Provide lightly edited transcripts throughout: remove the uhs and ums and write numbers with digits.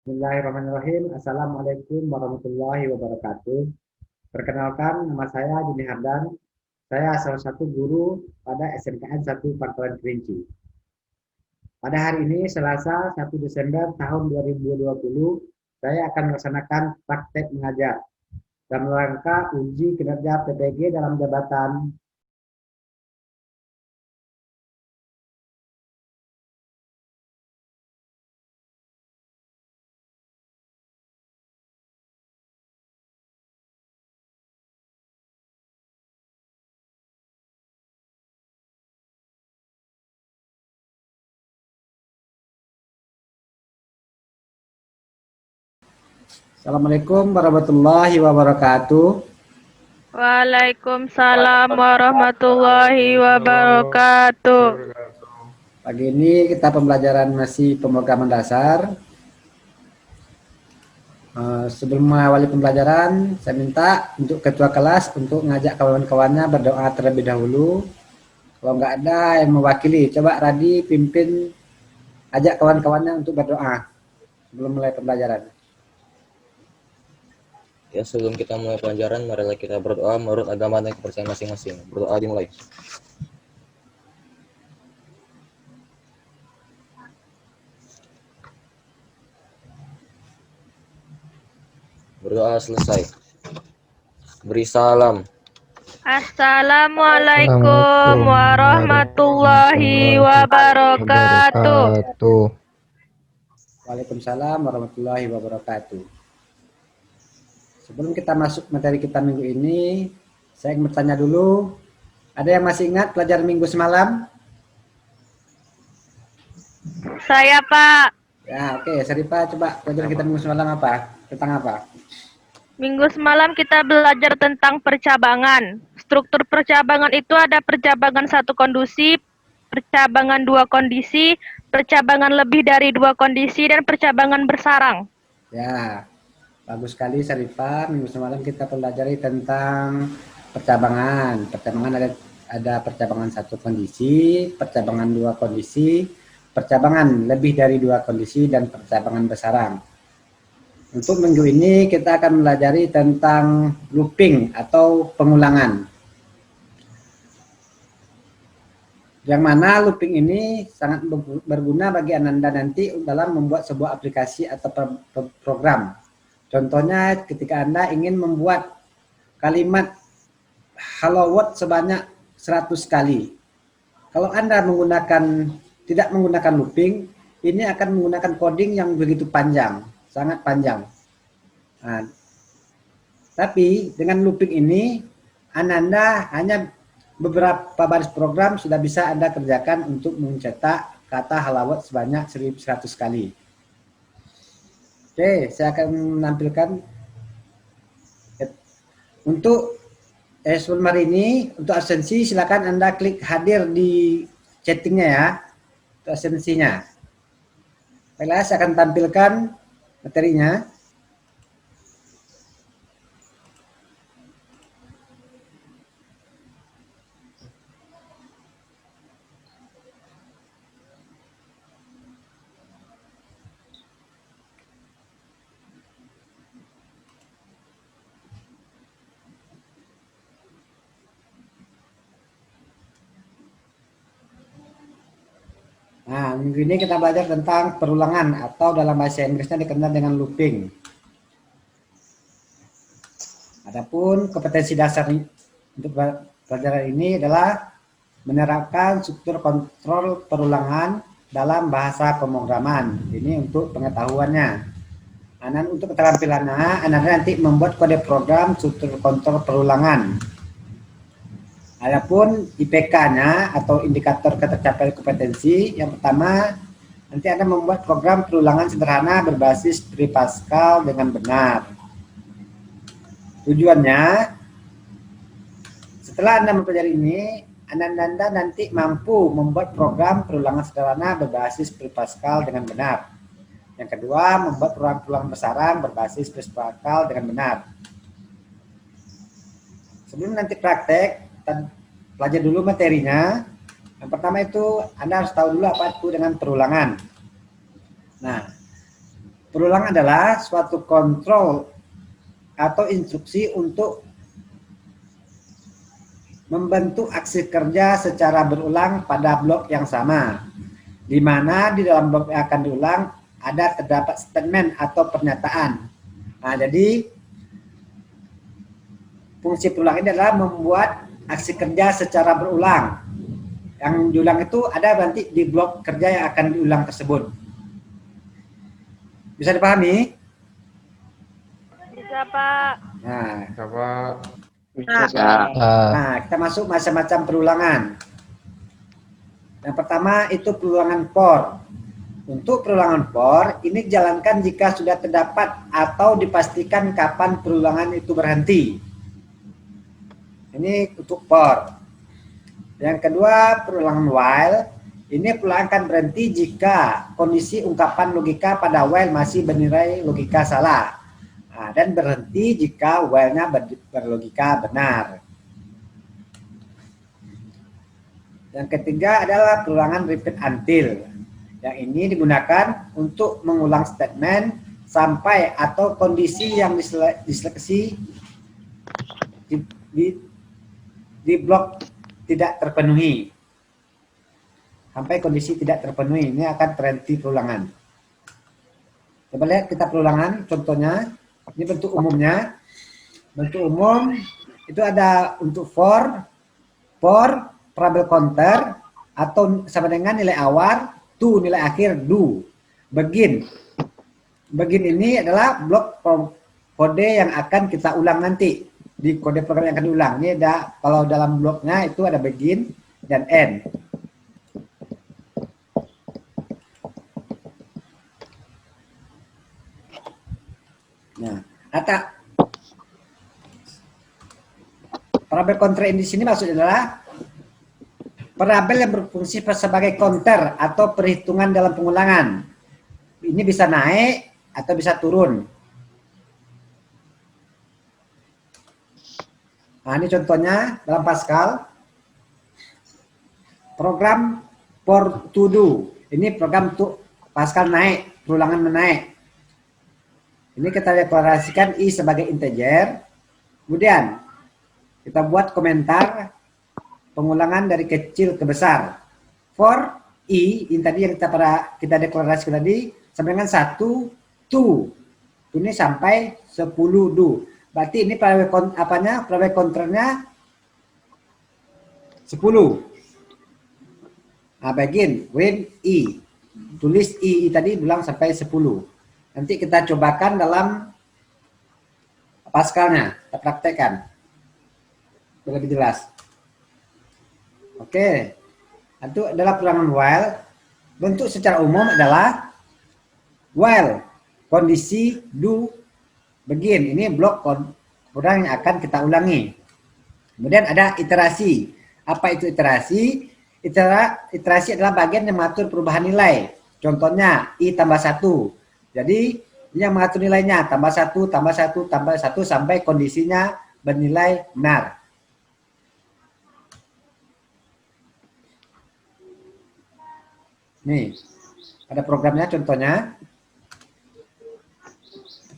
Bismillahirrahmanirrahim. Assalamualaikum warahmatullahi wabarakatuh. Perkenalkan, nama saya Juni Hardan. Saya salah satu guru pada SMKN 1 Pangkalan Kerinci. Pada hari ini, Selasa 1 Desember tahun 2020, saya akan melaksanakan praktek mengajar dalam rangka uji kinerja PPG dalam jabatan. Assalamualaikum warahmatullahi wabarakatuh. Waalaikumsalam warahmatullahi wabarakatuh. Pagi ini kita pembelajaran masih pemrograman dasar. Sebelum mengawali pembelajaran, saya minta untuk ketua kelas untuk ngajak kawan-kawannya berdoa terlebih dahulu. Kalau nggak ada yang mewakili, coba Radi pimpin, ajak kawan-kawannya untuk berdoa sebelum mulai pembelajaran. Ya, sebelum kita mulai pelajaran, marilah kita berdoa menurut agama dan kepercayaan masing-masing. Berdoa dimulai. Berdoa selesai. Beri salam. Assalamualaikum warahmatullahi wabarakatuh. Waalaikumsalam warahmatullahi wabarakatuh. Sebelum kita masuk materi kita minggu ini, saya ingin bertanya dulu, ada yang masih ingat pelajaran minggu semalam? Saya Pak. Ya, oke. Syarifah, coba pelajaran kita minggu semalam apa? Tentang apa? Minggu semalam kita belajar tentang percabangan. Struktur percabangan itu ada percabangan satu kondisi, percabangan dua kondisi, percabangan lebih dari dua kondisi, dan percabangan bersarang. Ya, bagus sekali Syarifah. Minggu semalam kita pelajari tentang percabangan. Percabangan ada percabangan satu kondisi, percabangan dua kondisi, percabangan lebih dari dua kondisi, dan percabangan bersarang. Untuk minggu ini kita akan pelajari tentang looping atau pengulangan. Yang mana looping ini sangat berguna bagi Ananda nanti dalam membuat sebuah aplikasi atau program. Contohnya ketika Anda ingin membuat kalimat hello world sebanyak 100 kali. Kalau Anda tidak menggunakan looping, ini akan menggunakan coding yang begitu panjang, sangat panjang. Nah, tapi dengan looping ini, Ananda hanya beberapa baris program sudah bisa Anda kerjakan untuk mencetak kata halawat sebanyak 1100 kali. Oke, saya akan menampilkan untuk sebelum hari ini, untuk absensi silakan Anda klik hadir di chattingnya ya, untuk absensinya. Baiklah, saya akan tampilkan materinya. Nah, minggu ini kita belajar tentang perulangan atau dalam bahasa Inggrisnya dikenal dengan looping. Adapun kompetensi dasar untuk pelajaran ini adalah menerapkan struktur kontrol perulangan dalam bahasa pemrograman. Ini untuk pengetahuannya. Nah, untuk keterampilannya, Anda nanti membuat kode program struktur kontrol perulangan. Adapun IPK-nya atau indikator ketercapaian kompetensi, yang pertama nanti Anda membuat program perulangan sederhana berbasis Tri Pascal dengan benar. Tujuannya, setelah Anda mempelajari ini, Anda nanti mampu membuat program perulangan sederhana berbasis Tri Pascal dengan benar. Yang kedua, membuat program perulangan bersarang berbasis Tri Pascal dengan benar. Sebelum nanti praktek, pelajari dulu materinya. Yang pertama itu Anda harus tahu dulu apa itu dengan perulangan. Nah, Berulang adalah suatu kontrol atau instruksi untuk membentuk aksi kerja secara berulang pada blok yang sama, di mana di dalam blok yang akan diulang terdapat statement atau pernyataan. Nah, jadi fungsi berulang ini adalah membuat aksi kerja secara berulang. Yang diulang itu ada nanti di blok kerja yang akan diulang tersebut. Bisa dipahami? Bisa, Pak. Nah, Apa? nah, kita masuk macam-macam perulangan. Yang pertama itu perulangan for. Untuk perulangan for, ini dijalankan jika sudah terdapat atau dipastikan kapan perulangan itu berhenti. Ini untuk for. Yang kedua, perulangan while. Ini perulangan akan berhenti jika kondisi ungkapan logika pada while masih bernilai logika salah. Nah, dan berhenti jika while-nya berlogika benar. Yang ketiga adalah perulangan repeat until. Yang ini digunakan untuk mengulang statement sampai atau kondisi yang diseleksi di blok tidak terpenuhi. Sampai kondisi tidak terpenuhi, ini akan terhenti perulangan. Coba lihat kita perulangan, contohnya. Ini bentuk umumnya. Bentuk umum itu ada untuk for, parabel counter, atau sama dengan nilai awal, to nilai akhir, do. Begin. Begin ini adalah blok kode yang akan kita ulang nanti. Di kode program yang akan diulang. Ini ada, kalau dalam bloknya itu ada begin dan end. Nah, kata parabel counter di sini maksudnya adalah parabel yang berfungsi sebagai counter atau perhitungan dalam pengulangan. Ini bisa naik atau bisa turun. Nah, ini contohnya dalam Pascal. Program for to do. Ini program untuk Pascal naik, perulangan menaik. Ini kita deklarasikan i sebagai integer. Kemudian kita buat komentar pengulangan dari kecil ke besar. For i, ini tadi yang kita deklarasikan tadi, sampai dengan 1 to. Ini sampai 10 do. Berarti ini parabel counternya 10. Nah, begin when i. Tulis i tadi ulang sampai 10. Nanti kita cobakan dalam Pascalnya, kita praktekkan. Biar lebih jelas. Oke. Itu adalah perulangan while. Bentuk secara umum adalah while, kondisi, do, begin. Ini blok program yang akan kita ulangi. Kemudian ada iterasi. Apa itu iterasi? Iterasi adalah bagian yang mengatur perubahan nilai. Contohnya i tambah 1. Jadi ini yang mengatur nilainya tambah 1, tambah 1, tambah 1 sampai kondisinya bernilai benar. Nih, ada programnya contohnya.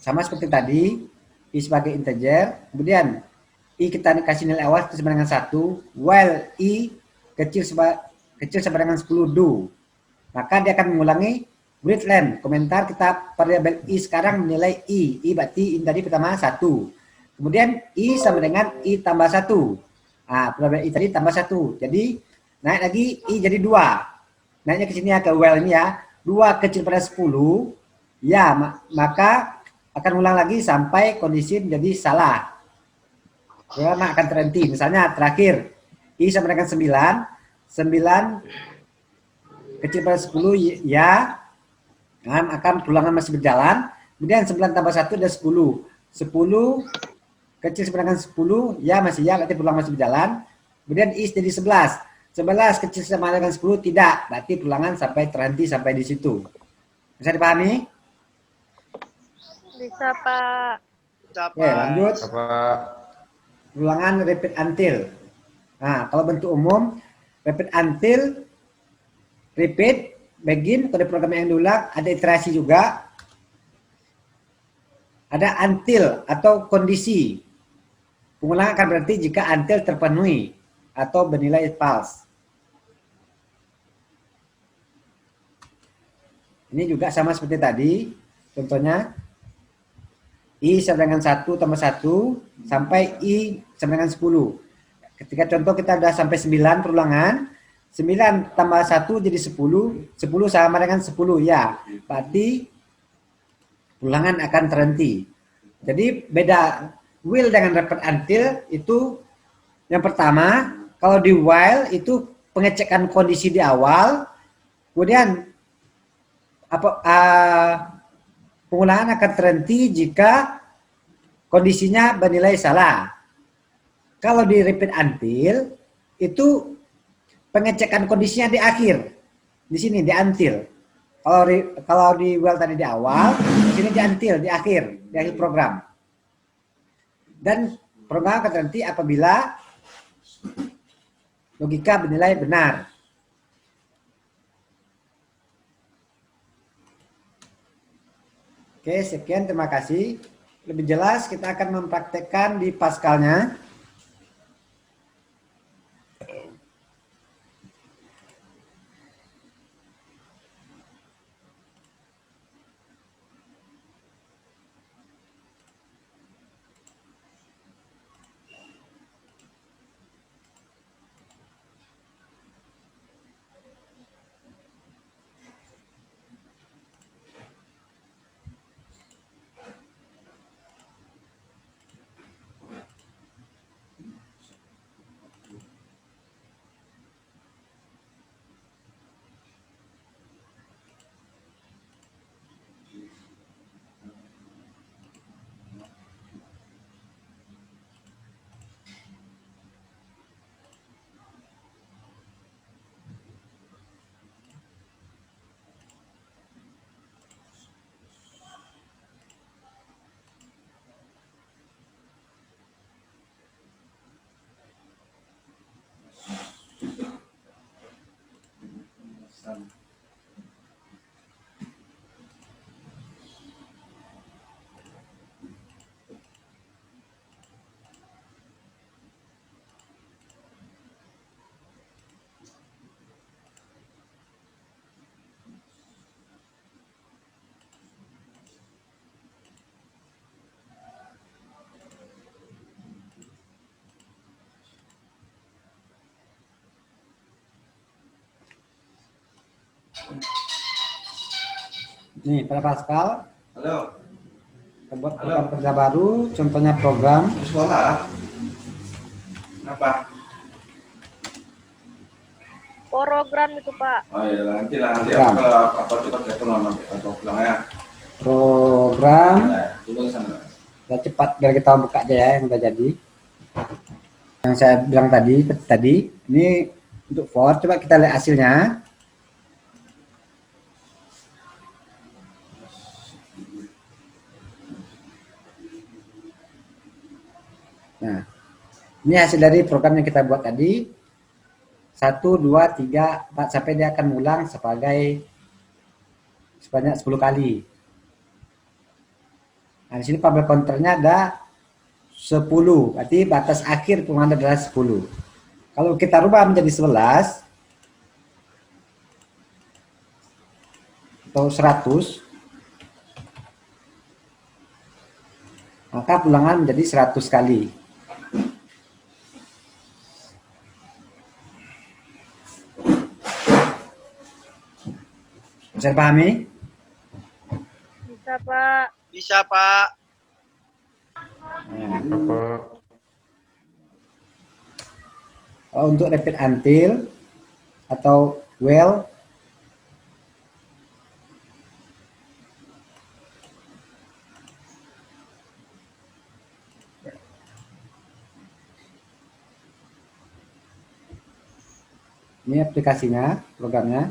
Sama seperti tadi, i sebagai integer, kemudian i kita kasih nilai awal sama dengan 1, while i kecil sama dengan 10 do. Maka dia akan mengulangi Breadland, komentar kita variabel i sekarang menilai i berarti ini tadi pertama 1. Kemudian i sama dengan i tambah 1. Nah, variabel i tadi tambah 1. Jadi naik lagi i jadi 2. Naiknya ke sini ya ke while ini ya. 2 kecil pada 10. Ya, maka akan ulang lagi sampai kondisi menjadi salah. Karena akan terhenti. Misalnya terakhir i sama dengan 9 kecil pada 10 ya. Akan perulangan masih berjalan. Kemudian 9 tambah 1 ada 10. 10 kecil sama dengan 10 ya masih ya, berarti perulangan masih berjalan. Kemudian i jadi 11. 11 kecil sama dengan 10 tidak, berarti perulangan sampai terhenti sampai di situ. Bisa dipahami? Bisa, Pak. Oke, lanjut. Apa? Perulangan repeat until. Nah, kalau bentuk umum repeat until, repeat, begin, kode program yang diulang, ada iterasi juga. Ada until atau kondisi. Pengulangan akan berhenti jika until terpenuhi atau bernilai false. Ini juga sama seperti tadi. Contohnya, I sama dengan 1 tambah 1 sampai I sama dengan 10. Ketika contoh kita sudah sampai 9 perulangan, 9 tambah 1 jadi 10, 10 sama dengan 10 ya. Berarti ulangan akan terhenti. Jadi beda will dengan repeat until itu yang pertama, kalau di while itu pengecekan kondisi di awal, kemudian pengulangan akan terhenti jika kondisinya bernilai salah. Kalau di repeat until itu pengecekan kondisinya di akhir. Di sini di until. Kalau di while tadi di awal, di sini di until di akhir program. Dan program akan terhenti apabila logika bernilai benar. Oke, sekian, terima kasih. Lebih jelas kita akan mempraktekkan di Pascalnya. Nih, pada Pascal. Halo. Kita buat program kerja baru, contohnya program. Sekolah. Apa? Program itu, Pak. Oh iya, nanti Program. kalau apa coba telepon nanti atau pulang ya. Program. Nah, tunggu di sana. Ya, cepat biar kita buka aja ya yang udah jadi. Yang saya bilang tadi ini untuk for, coba kita lihat hasilnya. Nah, ini hasil dari program yang kita buat tadi. 1, 2, 3, 4 sampai dia akan mengulang sebanyak 10 kali. Nah, di sini public counternya ada 10, berarti batas akhir pengulangan adalah 10. Kalau kita rubah menjadi 11 atau 100, maka pengulangan menjadi 100 kali. Bisa dipahami? Bisa, Pak. Bisa, Pak. Nah, untuk repeat until atau well, ini aplikasinya, programnya.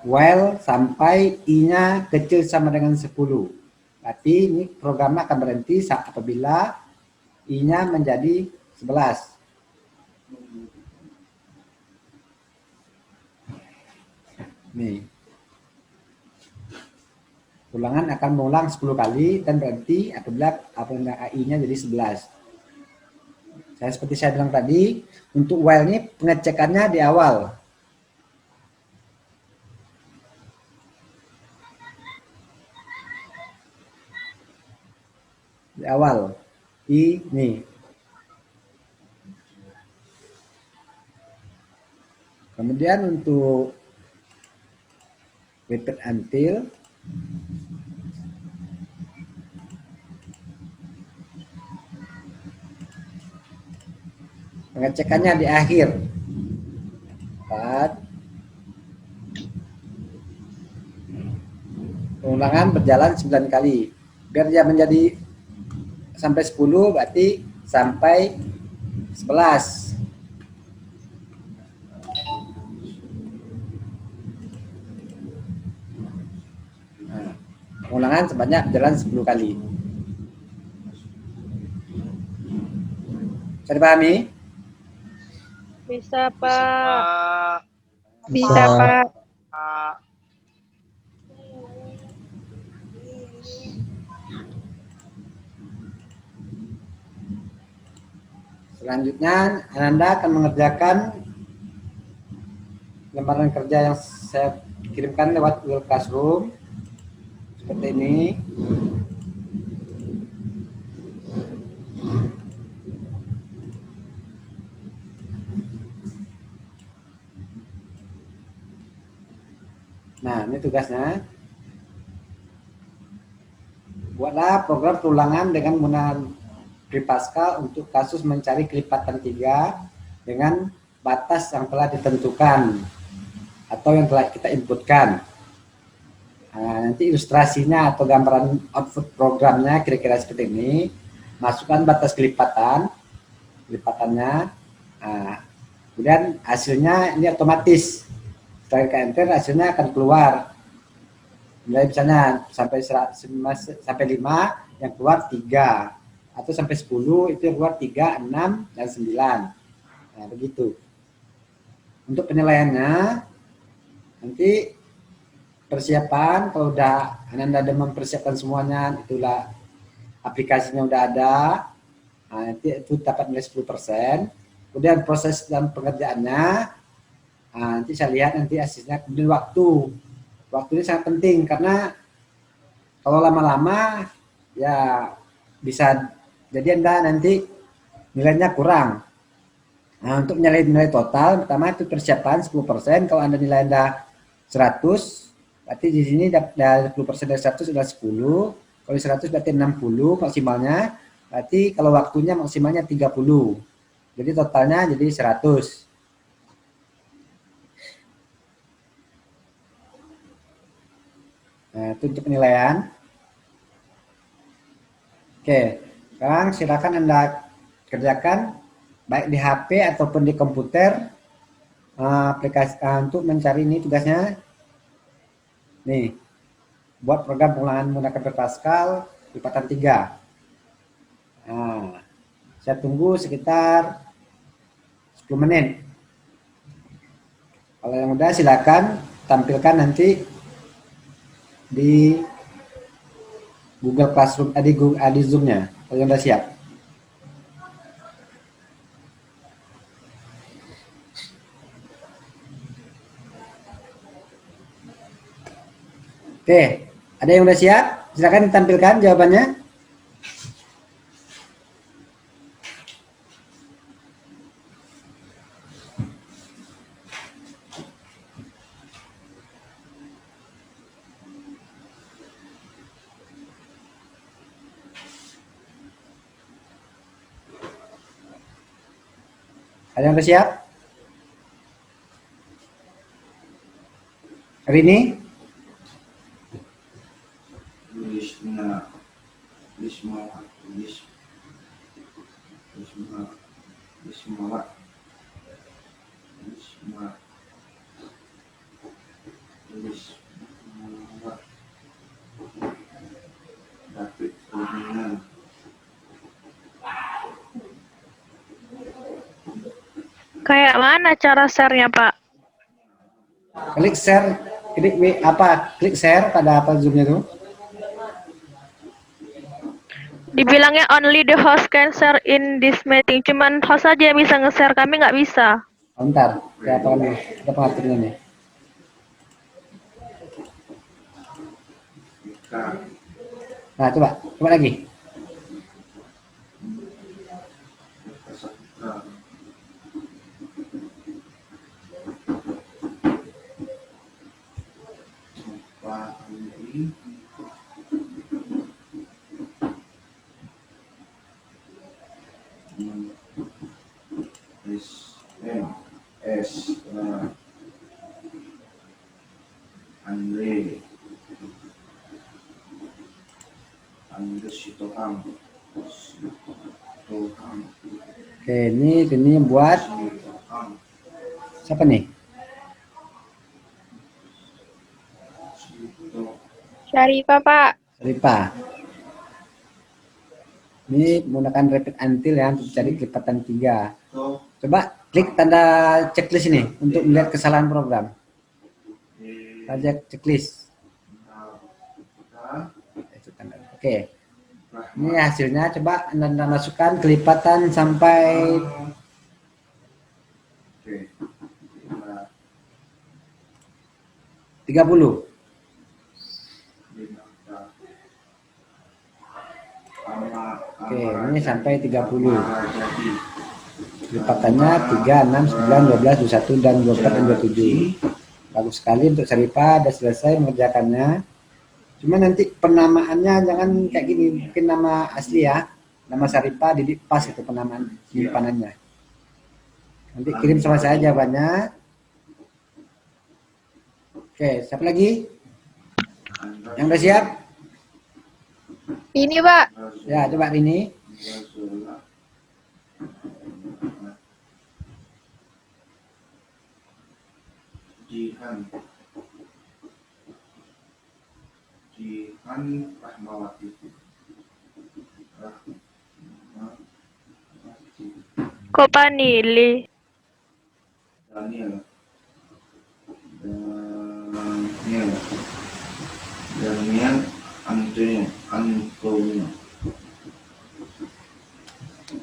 While sampai I-nya kecil sama dengan 10. Berarti ini programnya akan berhenti apabila I-nya menjadi 11. Nih. Ulangan akan mengulang 10 kali dan berhenti apabila AI-nya jadi 11. Seperti saya bilang tadi, untuk while ini pengecekannya di awal. Di awal. Ini. Kemudian untuk repeat until pengecekannya di akhir. 4. Pengulangan berjalan 9 kali. Biar dia menjadi sampai 10 berarti sampai 11. Nah, pengulangan sebanyak berjalan 10 kali. Bisa dipahami? Bisa, Pak. Bisa. Bisa, Pak. Selanjutnya, Ananda akan mengerjakan lembaran kerja yang saya kirimkan lewat Google Classroom. Seperti ini. Nah, ini tugasnya. Buatlah program perulangan dengan menggunakan Pascal untuk kasus mencari kelipatan 3 dengan batas yang telah ditentukan atau yang telah kita inputkan. Nah, nanti ilustrasinya atau gambaran output programnya kira-kira seperti ini. Masukkan batas kelipatannya. Nah, kemudian hasilnya ini otomatis. Setelah kita enter, hasilnya akan keluar. Mulai misalnya sampai 5 yang keluar 3. Atau sampai 10 itu yang keluar 3, 6, dan 9. Nah, begitu. Untuk penilaiannya, nanti persiapan, kalau udah Ananda ada mempersiapkan semuanya, itulah aplikasinya udah ada, nah, nanti itu dapat nilai 10%. Kemudian proses dan pengerjaannya, nah, nanti saya lihat nanti hasilnya. Kemudian waktu ini sangat penting, karena kalau lama-lama ya bisa jadi Anda nanti nilainya kurang. Nah, untuk nilai total, pertama itu persiapan 10%. Kalau Anda nilai Anda 100, berarti di sini dari 10% dari 100 adalah 10. Kalau 100 berarti 60 maksimalnya. Berarti kalau waktunya maksimalnya 30. Jadi totalnya jadi 100. Nah, itu untuk penilaian. Oke, sekarang silakan Anda kerjakan baik di HP ataupun di komputer aplikasi untuk mencari ini tugasnya. Nih, buat program pengulangan menggunakan Pascal lipatan 3. Nah, saya tunggu sekitar 10 menit. Kalau yang udah silakan tampilkan nanti di Google Classroom, di Zoom-nya, kalau yang udah siap. Oke, ada yang udah siap? Silakan ditampilkan jawabannya. Ada yang udah siap? Hari ini? Kayak mana cara share-nya, Pak? Klik share, klik share pada apa Zoom-nya itu? Dibilangnya only the host can share in this meeting. Cuman host aja yang bisa nge-share, kami nggak bisa. Oh, bentar, siapa dulu? Kita pengaturnya nih. Nah, Nah, coba lagi. nah, Pak Andi. S M S Andre Sitohang. Oke, ini buat siapa nih? Syarifah, Pak. Ripa. Ini menggunakan repeat until ya untuk cari kelipatan 3. Coba klik tanda checklist ini untuk melihat kesalahan program. Tanda checklist. Oke. Ini hasilnya, coba Anda masukkan kelipatan sampai 30. Oke, ini sampai 30. Kelipatannya 3, 6, 9, 12, 21, dan 24, dan 27. Bagus sekali untuk Syarifah, sudah selesai mengerjakannya. Cuma nanti penamaannya jangan kayak gini, mungkin nama asli ya. Nama Syarifah, Didik pas itu penamaan penyimpanannya. Nanti kirim sama saya jawabannya. Oke, siapa lagi? Yang udah siap? Ini, Pak. Ya, coba Rini. Jihan Rahmawati. Kopanili. Daniel.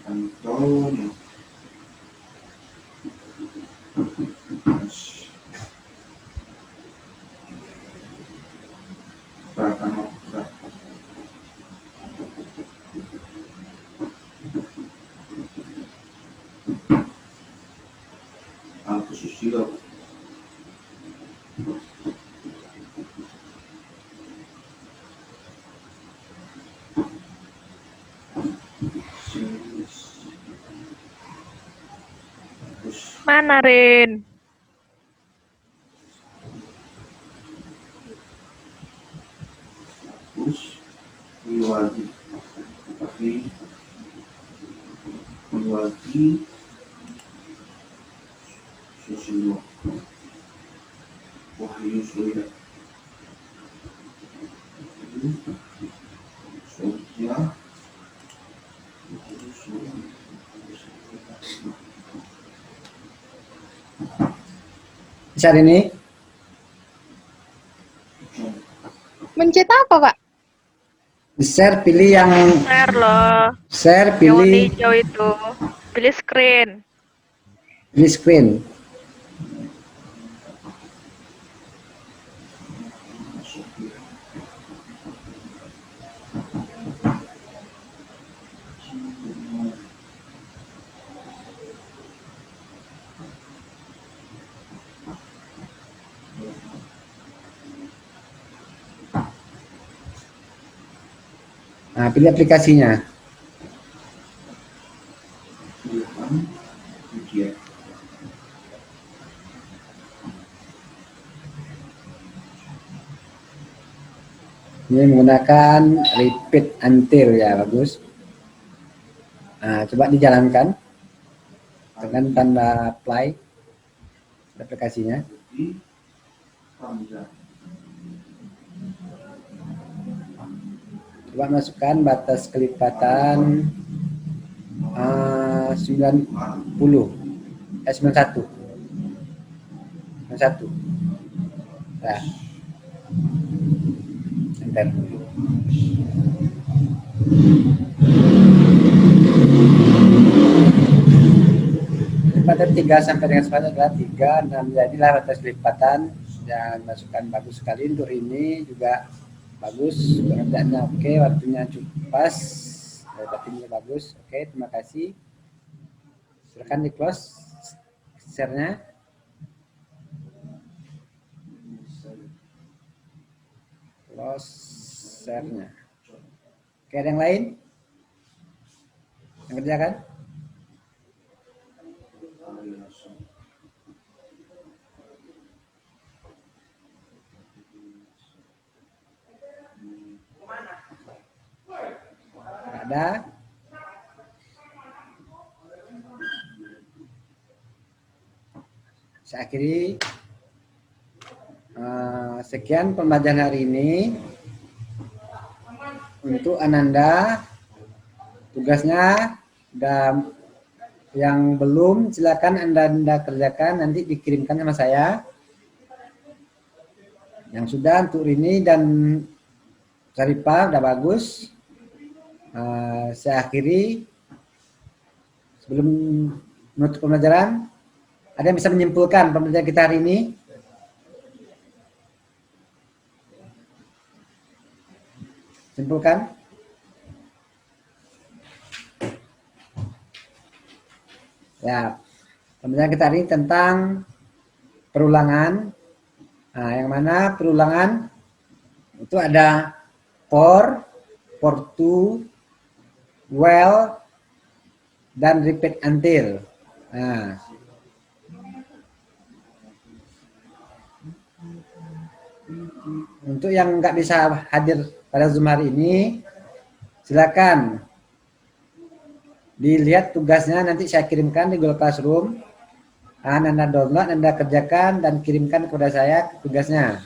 Antonio. Pratama Putra. Agus Susilo. Mana, Rin? Wiwadi Susilo. Wahyu Surya. Surya. Bisa Rini? Mencet apa, Pak? Share, pilih yang Share loh. share, Yang pilih warna hijau itu. Pilih screen. screen. Nah, pilih aplikasinya. Ini menggunakan repeat until ya, bagus. Nah, coba dijalankan dengan tanda apply aplikasinya. Coba masukkan batas kelipatan 91. 91. Nah. Enter. Lipatan 3 sampai dengan 9 adalah 3, 6, jadilah batas lipatan. Dan masukan bagus sekali untuk ini juga bagus pengerjaannya. Oke, waktunya cukup pas, batinnya bagus. Oke, terima kasih. Silakan di close share-nya. Close share-nya. Oke, ada yang lain yang kerjakan? Ada. Saya akhiri. Sekian pembelajaran hari ini. Untuk Ananda, tugasnya dan yang belum silakan Anda kerjakan, nanti dikirimkan sama saya. Yang sudah untuk ini dan Syarifah udah bagus. Saya akhiri. Sebelum menutup pembelajaran, ada yang bisa menyimpulkan pembelajaran kita hari ini? Simpulkan. Ya, pembelajaran kita hari ini tentang perulangan. Nah, yang mana perulangan itu ada for to, well, dan repeat until. Nah, untuk yang nggak bisa hadir pada Zoom hari ini, silakan dilihat tugasnya, nanti saya kirimkan di Google Classroom. Anda download, Anda kerjakan dan kirimkan kepada saya tugasnya.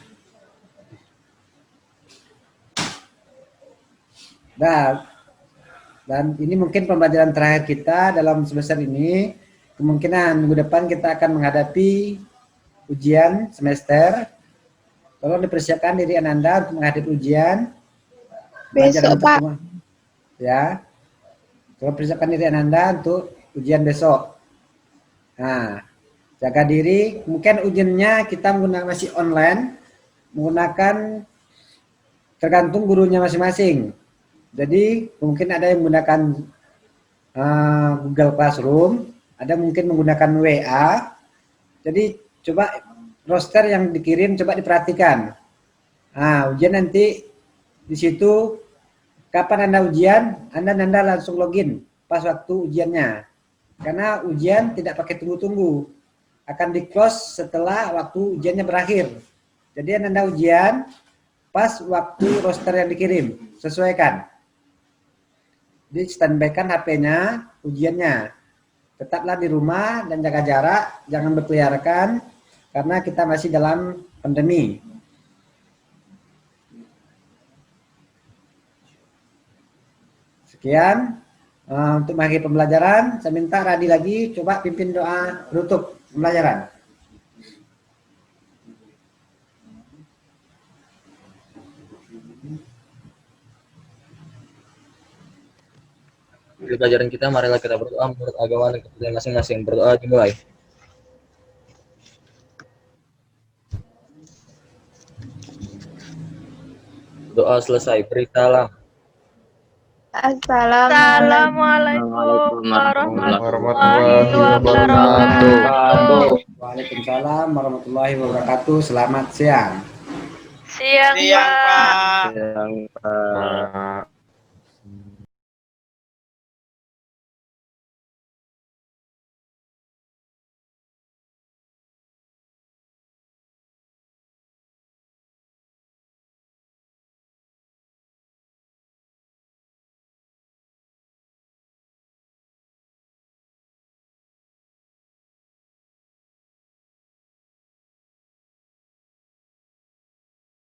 Dan ini mungkin pembelajaran terakhir kita dalam semester ini. Kemungkinan minggu depan kita akan menghadapi ujian semester. Tolong dipersiapkan diri Ananda untuk menghadapi ujian. Besok, Pak. Ya. Tolong persiapkan diri Ananda untuk ujian besok. Nah, jaga diri. Mungkin ujiannya kita menggunakan masih online, menggunakan tergantung gurunya masing-masing. Jadi mungkin ada yang menggunakan Google Classroom, ada mungkin menggunakan WA. Jadi coba roster yang dikirim coba diperhatikan. Nah, ujian nanti di situ kapan Anda ujian, Anda langsung login pas waktu ujiannya. Karena ujian tidak pakai tunggu-tunggu. Akan di-close setelah waktu ujiannya berakhir. Jadi Anda ujian pas waktu roster yang dikirim. Sesuaikan. Jadi standby-kan HP-nya, ujiannya. Tetaplah di rumah dan jaga jarak, jangan berkeliaran karena kita masih dalam pandemi. Sekian untuk mengakhiri pembelajaran. Saya minta Radi lagi coba pimpin doa penutup pembelajaran. Di pelajaran kita, marilah kita berdoa menurut agama dan kepercayaan masing-masing. Berdoa dimulai. Doa selesai. Beri salam. Assalamualaikum warahmatullahi wabarakatuh. Waalaikumsalam warahmatullahi wabarakatuh. Selamat siang. Siang, Pak. Siang, Pak.